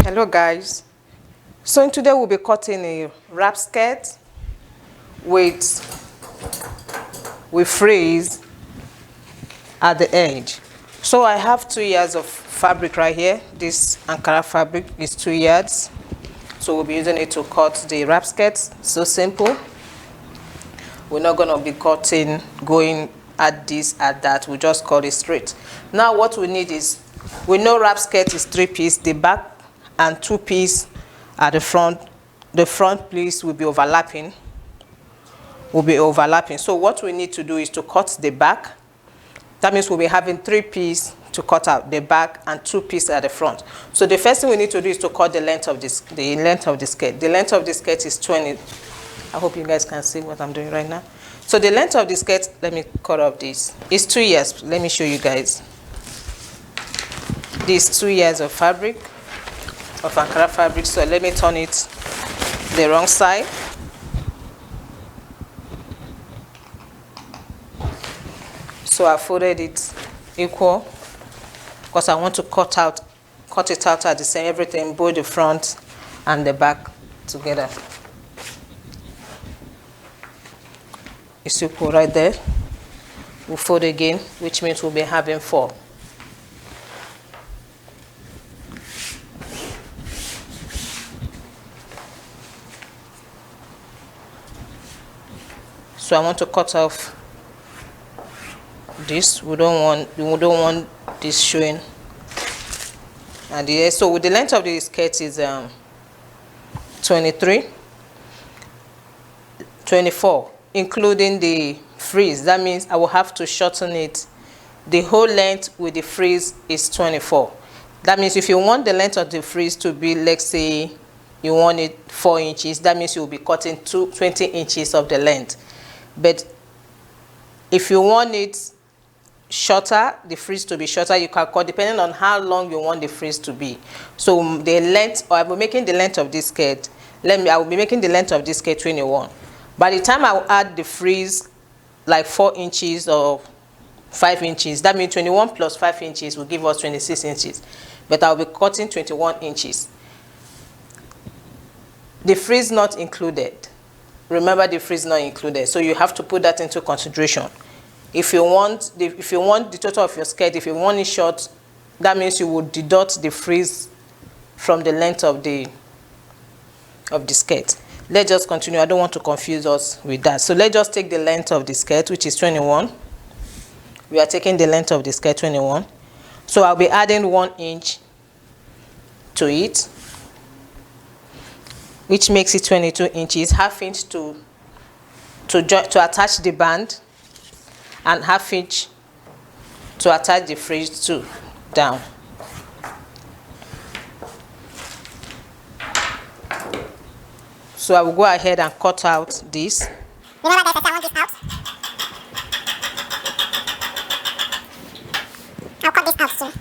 Hello guys, so today we'll be cutting a wrap skirt with frills at the edge. So I have 2 yards of fabric right here. This Ankara fabric is 2 yards, so we'll be using it to cut the wrap skirt. So simple. We're not going to be cutting going at this at that, we just cut it straight. Now what we need is, we know wrap skirt is 3-piece, the back and 2-piece at the front. The front piece will be overlapping. So what we need to do is to cut the back. That means we'll be having 3-piece to cut out the back and 2-piece at the front. So the first thing we need to do is to cut the length of this, the length of the skirt. The length of the skirt is 20. I hope you guys can see what I'm doing right now. So the length of the skirt, let me cut off this. It's 2 yards. Let me show you guys. These 2 yards of fabric, of Ankara fabric. So let me turn it the wrong side. So I folded it equal because I want to cut it out at the same, everything, both the front and the back together. It's equal right there. We'll fold again, which means we'll be having 4. So I want to cut off this. We don't want this showing. And so with the length of the skirt is 24, including the frills. That means I will have to shorten it. The whole length with the frills is 24. That means if you want the length of the frills to be, let's say you want it 4 inches, that means you'll be cutting 20 inches of the length. But if you want it shorter, the frills to be shorter, you can cut depending on how long you want the frills to be. So the length, or I will be making the length of this skirt, I will be making the length of this skirt 21. By the time I will add the frills like 4 inches or 5 inches, that means 21 plus 5 inches will give us 26 inches. But I will be cutting 21 inches. The frills not included. Remember, the frills not included, so you have to put that into consideration. If you want the total of your skirt, if you want it short, that means you would deduct the frills from the length of the skirt. Let's just continue. I don't want to confuse us with that. So let's just take the length of the skirt, which is 21. We are taking the length of the skirt 21. So I'll be adding 1 inch to it, which makes it 22 inches, ½ inch to attach the band, and ½ inch to attach the frills to down. So I will go ahead and cut out this. Remember guys, I want this out. I'll cut this out soon.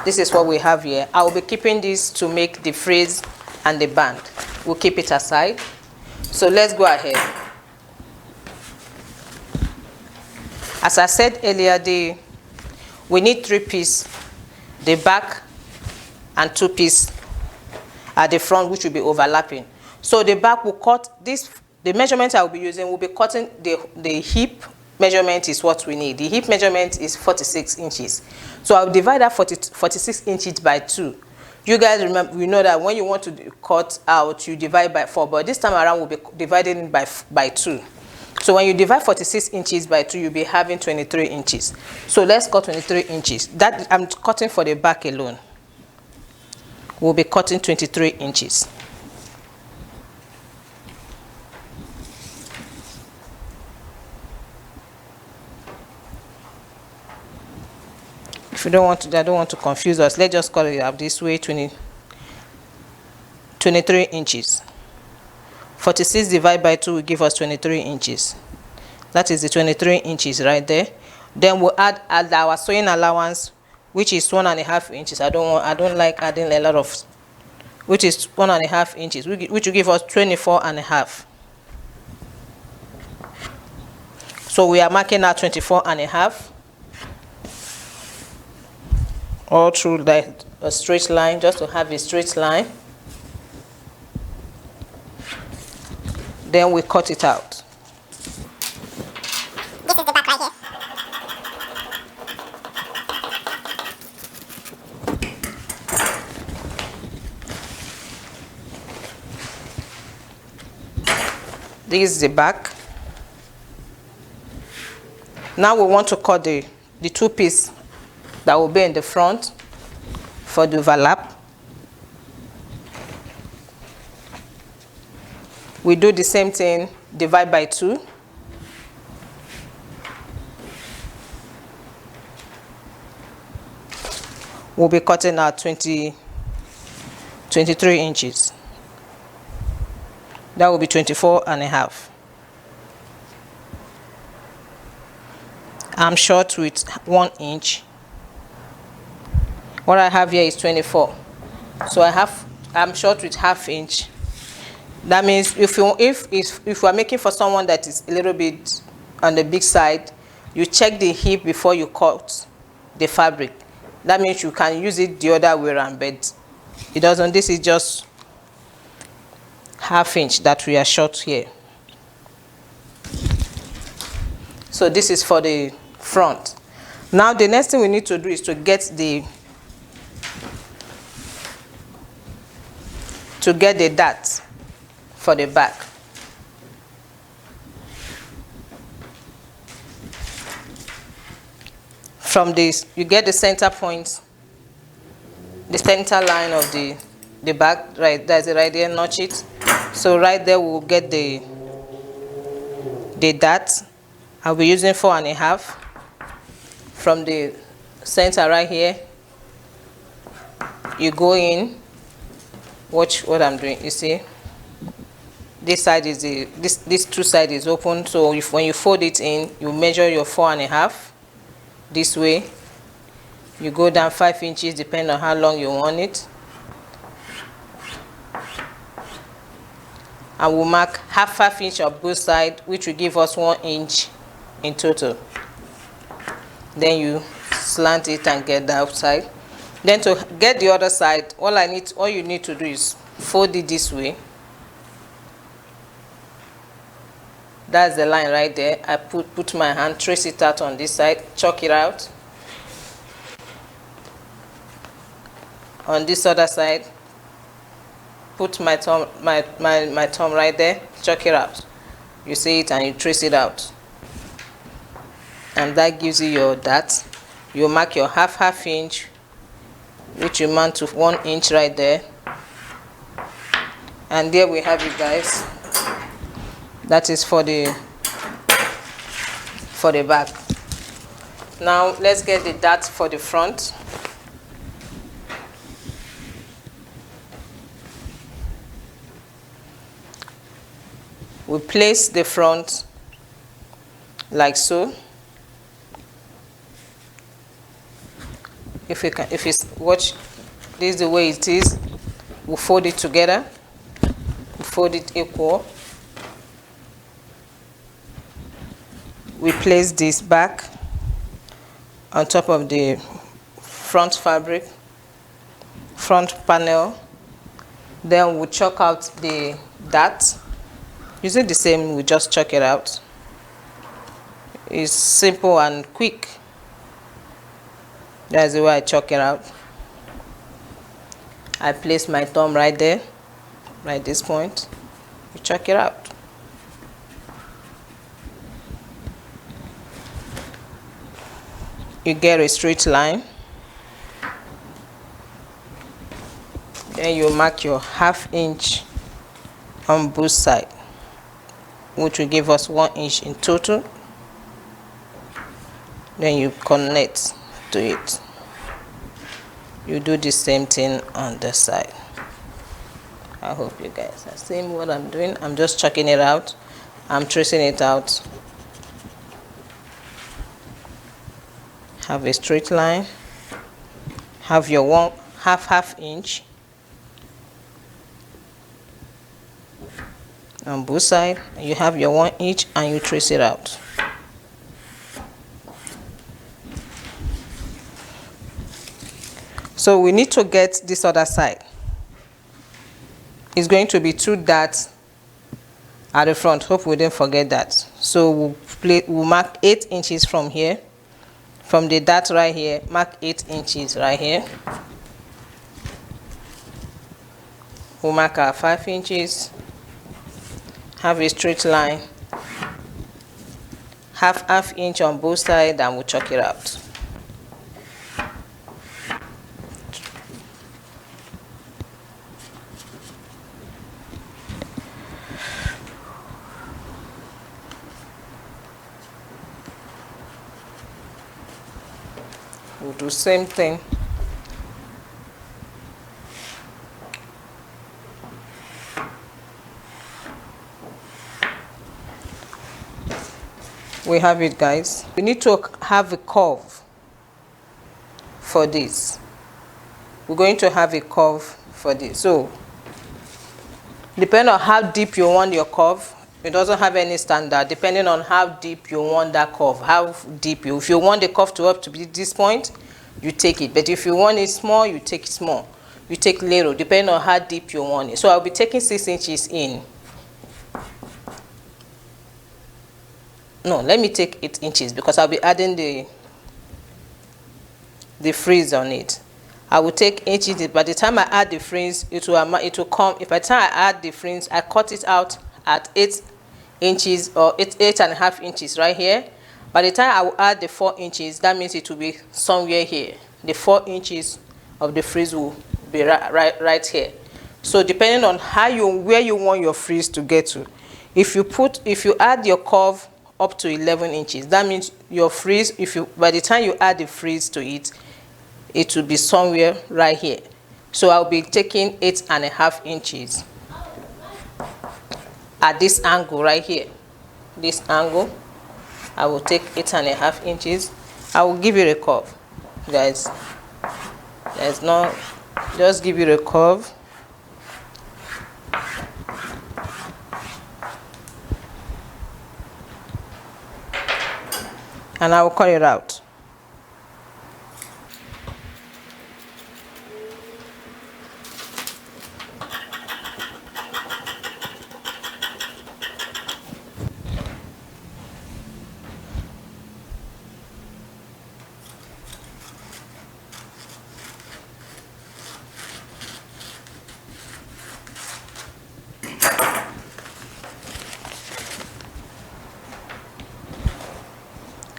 This is what we have here. I will be keeping this to make the frills and the band. We'll keep it aside. So let's go ahead. As I said earlier, we need 3-piece, the back, and 2-piece at the front, which will be overlapping. So the back will cut this. The measurement I will be using will be cutting the hip measurement is what we need. The hip measurement is 46 inches. So I'll divide that 46 inches by 2. You guys remember, we know that when you want to cut out, you divide by 4, but this time around we'll be dividing by 2. So when you divide 46 inches by 2, you'll be having 23 inches. So let's cut 23 inches. That I'm cutting for the back alone. We'll be cutting 23 inches. If you don't want to, I don't want to confuse us. Let's just cut it up this way. 23 inches. 46 divided by 2 will give us 23 inches. That is the 23 inches right there. Then we'll add our sewing allowance, which is 1.5 inches. I don't like adding a lot of, which is 1.5 inches, which will give us 24.5. So we are marking out 24.5. all through that a straight line, just to have a straight line. Then we cut it out. This is the back right here. This is the back. Now we want to cut the two pieces that will be in the front for the overlap. We do the same thing, divide by 2. We'll be cutting out 23 inches. That will be 24.5. I'm short with 1 inch. What I have here is 24. So I'm short with ½ inch. That means if you are making for someone that is a little bit on the big side, you check the hip before you cut the fabric. That means you can use it the other way around, but it doesn't. This is just ½ inch that we are short here. So this is for the front. Now the next thing we need to do is to get the dart for the back. From this, you get the center point, the center line of the back, right? That's it right there, notch it. So right there we'll get the dart. I'll be using 4.5 from the center right here. You go in, watch what I'm doing. You see, this side is this two side is open. So when you fold it in, you measure your 4.5 this way. You go down 5 inches, depending on how long you want it. And we'll mark ½ inch of both sides, which will give us 1 inch in total. Then you slant it and get the outside. Then to get the other side, all you need to do is fold it this way. That's the line right there. I put my hand, trace it out on this side, chalk it out. On this other side, put my thumb right there, chalk it out. You see it and you trace it out. And that gives you your dart. You mark your ½ inch, which you mount to 1 inch right there. And there we have it, guys. That is for the back. Now let's get the dart for the front. We place the front like so. If it's watch, this is the way it is. We fold it together. We fold it equal. We place this back on top of the front fabric, front panel. Then we chalk out the dart. Using the same, we just chalk it out. It's simple and quick. That's the way I chalk it out. I place my thumb right there, right this point. You chalk it out. You get a straight line. Then you mark your ½ inch on both sides, which will give us 1 inch in total. Then you connect to it. You do the same thing on the side. I hope you guys are seeing what I'm doing. I'm just chalking it out. I'm tracing it out. Have a straight line. Have your ½ inch on both sides. You have your 1 inch and you trace it out. So we need to get this other side. It's going to be 2 dots at the front. Hope we didn't forget that. So we'll mark 8 inches from here, from the dot right here. Mark 8 inches right here. We'll mark our 5 inches, have a straight line, half inch on both sides, and we'll chalk it out. We'll do same thing. We have it, guys. We need to have a curve for this. We're going to have a curve for this. So depending on how deep you want your curve, it doesn't have any standard. Depending on how deep you want that curve, how deep if you want the curve to up to be this point, you take it. But if you want it small, you take it small. You take little, depending on how deep you want it. So I'll be taking 6 inches in. No, let me take 8 inches because I'll be adding the frills on it. I will take 8 inches. By the time I add the frills, it will come. If by the time I add the frills, I cut it out at 8 inches or 8.5 inches right here. By the time I will add the 4 inches, that means it will be somewhere here. The 4 inches of the frills will be right here. So depending on where you want your frills to get to, if you add your curve up to 11 inches, that means your frills, by the time you add the frills to it, it will be somewhere right here. So I'll be taking 8.5 inches at this angle right here. This angle, I will take 8.5 inches. I will give it a curve, guys. There's no, just give it a curve. And I will cut it out.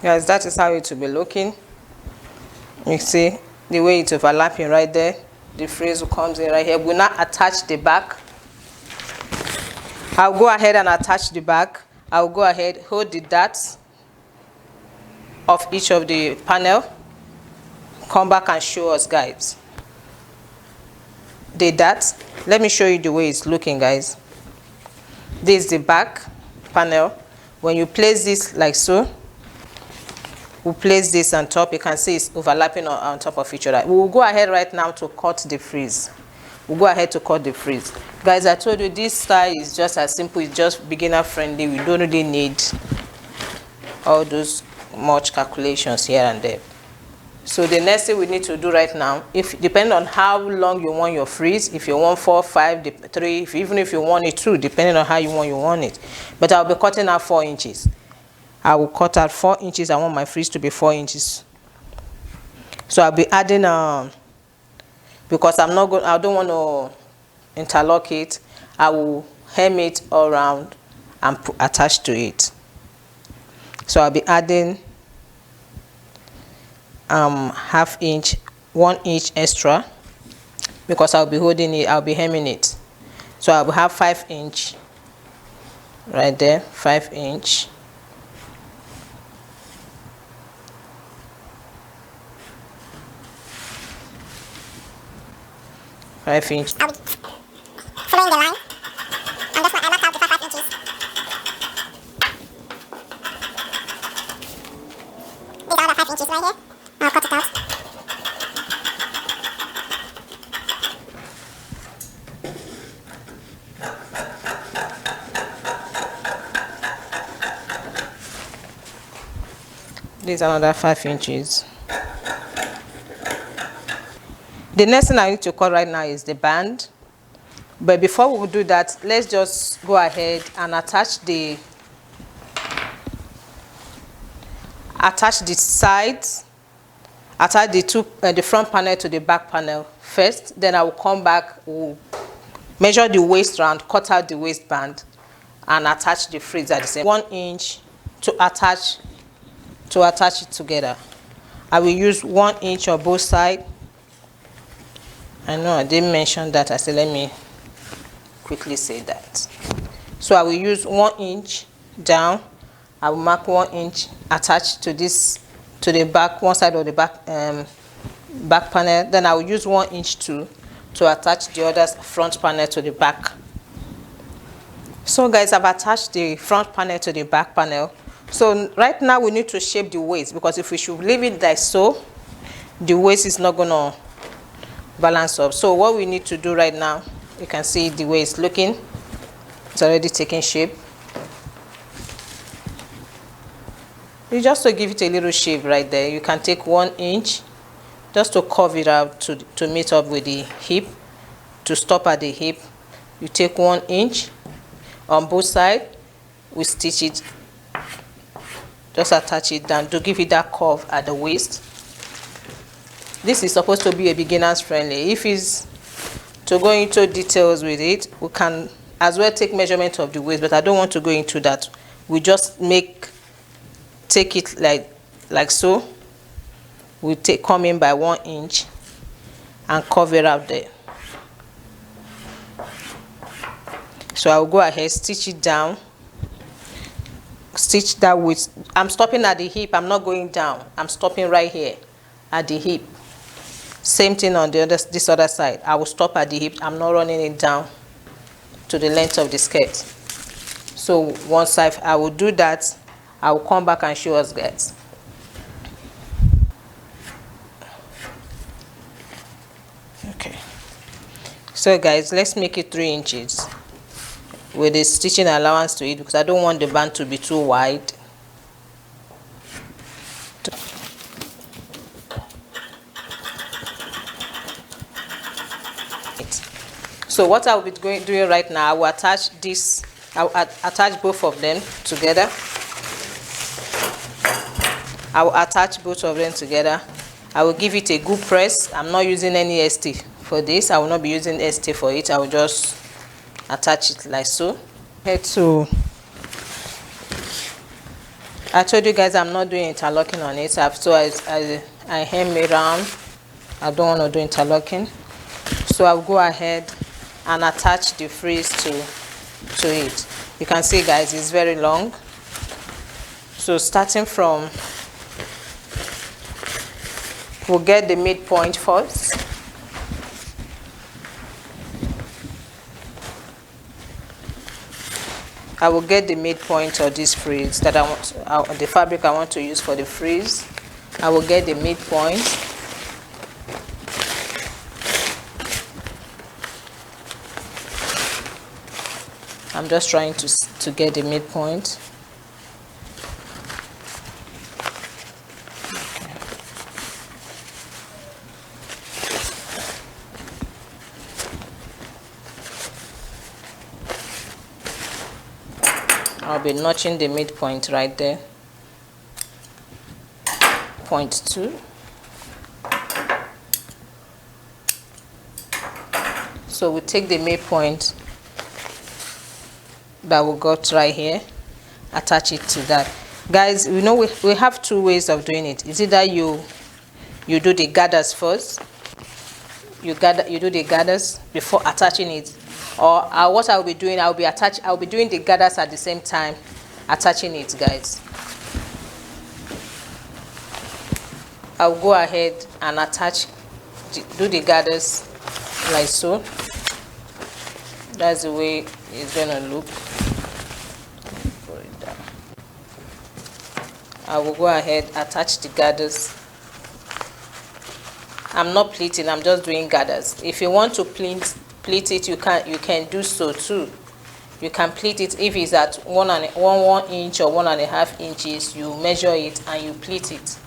Guys, that is how it will be looking. You see the way it's overlapping right there. The frills will come in right here. We'll not attach the back. I'll go ahead and attach the back. I'll go ahead, hold the darts of each of the panel. Come back and show us, guys. The darts. Let me show you the way it's looking, guys. This is the back panel. When you place this like so, we'll place this on top. You can see it's overlapping on top of each other. We will go ahead right now to cut the frills. We'll go ahead to cut the frills. Guys, I told you this style is just as simple. It's just beginner friendly. We don't really need all those much calculations here and there. So the next thing we need to do right now, depending on how long you want your frills, if you want 4, 5, 3, even if you want it 2, depending on how you want it. But I'll be cutting out 4 inches. I will cut out 4 inches. I want my frills to be 4 inches. So I'll be adding because I don't want to interlock it. I will hem it all around and attach to it. So I'll be adding half inch, 1 inch extra because I'll be holding it. I'll be hemming it. So I will have 5 inch right there, 5 inch. I'll be following the line. And that's what I marked out the 5 inches. These are the 5 inches right here. I'll cut it out. These are another 5 inches. The next thing I need to cut right now is the band. But before we do that, let's just go ahead and attach the sides, attach the front panel to the back panel first. Then I will come back, we'll measure the waist round, cut out the waistband, and attach the frills at the same 1 inch to attach it together. I will use 1 inch on both sides. I know I didn't mention that. I said let me quickly say that. So I will use 1 inch down. I will mark 1 inch attached to the back, one side of the back panel. Then I will use 1 inch to attach the other front panel to the back. So guys, I've attached the front panel to the back panel. So right now we need to shape the waist, because if we should leave it like so, the waist is not gonna balance up. So what we need to do right now, you can see the way it's looking. It's already taking shape. You just to give it a little shape right there, you can take 1 inch just to curve it out to meet up with the hip. To stop at the hip, you take 1 inch on both sides. We stitch it, just attach it down to give it that curve at the waist. This is supposed to be a beginner's friendly. If it's to go into details with it, we can as well take measurement of the waist, but I don't want to go into that. We just take it like so. We come in by 1 inch and cover up there. So I'll go ahead, stitch it down, stitch that with, I'm stopping at the hip, I'm not going down, I'm stopping right here at the hip. Same thing on this other side. I will stop at the hip, I'm not running it down to the length of the skirt. So once I will do that, I will come back and show us guys. Okay, so guys, let's make it 3 inches with the stitching allowance to it, because I don't want the band to be too wide. So what I'll be doing right now, I will attach attach both of them together. I will attach both of them together. I will give it a good press. I'm not using any ST for this. I will not be using ST for it. I will just attach it like so. I told you guys I'm not doing interlocking on it. So I hem it around. I don't want to do interlocking. So I'll go ahead and attach the frills to it. You can see guys, it's very long. So starting from, we'll get the midpoint first. I will get the midpoint of these frills that I want, the fabric I want to use for the frills. I will get the midpoint. I'm just trying to get the midpoint. I'll be notching the midpoint right there. 0.2. So we take the midpoint that we got right here, attach it to that. Guys, we know we have two ways of doing it. Is either you do the gathers first, you do the gathers before attaching it, or what I'll be doing, I'll be doing the gathers at the same time, attaching it, guys. I'll go ahead and do the gathers like so. That's the way it's gonna look. Put it down. I will go ahead, attach the gathers. I'm not pleating, I'm just doing gathers. If you want to pleat it, you can do so too. You can pleat it if it's at 1 inch or 1.5 inches. You measure it and you pleat it.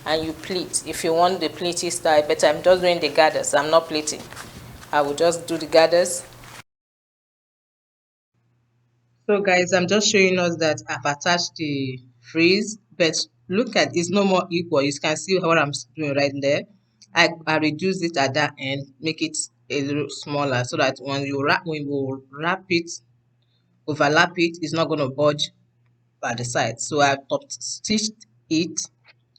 and you pleat. If you want the pleaty style, but I'm just doing the gathers, I'm not pleating. I will just do the gathers. So guys, I'm just showing us that I've attached the frizz, but look at it's no more equal. You can see what I'm doing right there. I reduce it at that end, make it a little smaller so that when you wrap it, overlap it, it's not going to budge by the side. So I've top stitched it.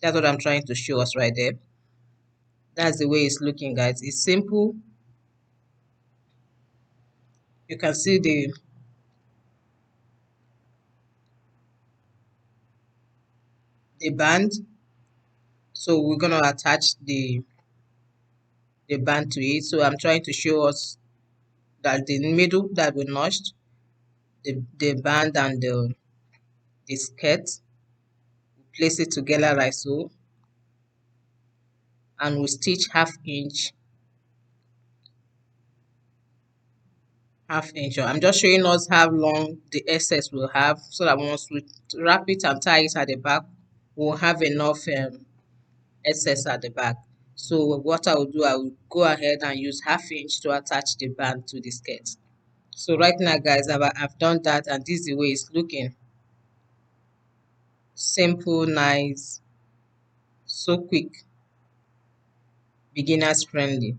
That's what I'm trying to show us right there. That's the way it's looking, guys. It's simple. You can see the band. So we're gonna attach the band to it. So I'm trying to show us that the middle that we notched, the band and the skirt, place it together like so, and we stitch half inch. I'm just showing us how long the excess will have, so that once we wrap it and tie it at the back, we'll have enough excess at the back. So what I will do, I will go ahead and use half-inch to attach the band to the skirt. So right now, guys, I've done that, and this is the way it's looking. Simple, nice, so quick, beginners friendly.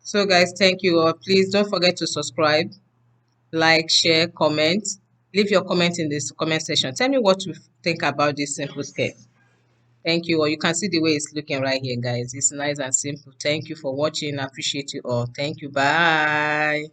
So guys, thank you all. Please don't forget to subscribe, like, share, comment. Leave your comment in this comment section. Tell me what you think about this simple skirt. Thank you all. You can see the way it's looking right here, guys. It's nice and simple. Thank you for watching. I appreciate you all. Thank you. Bye.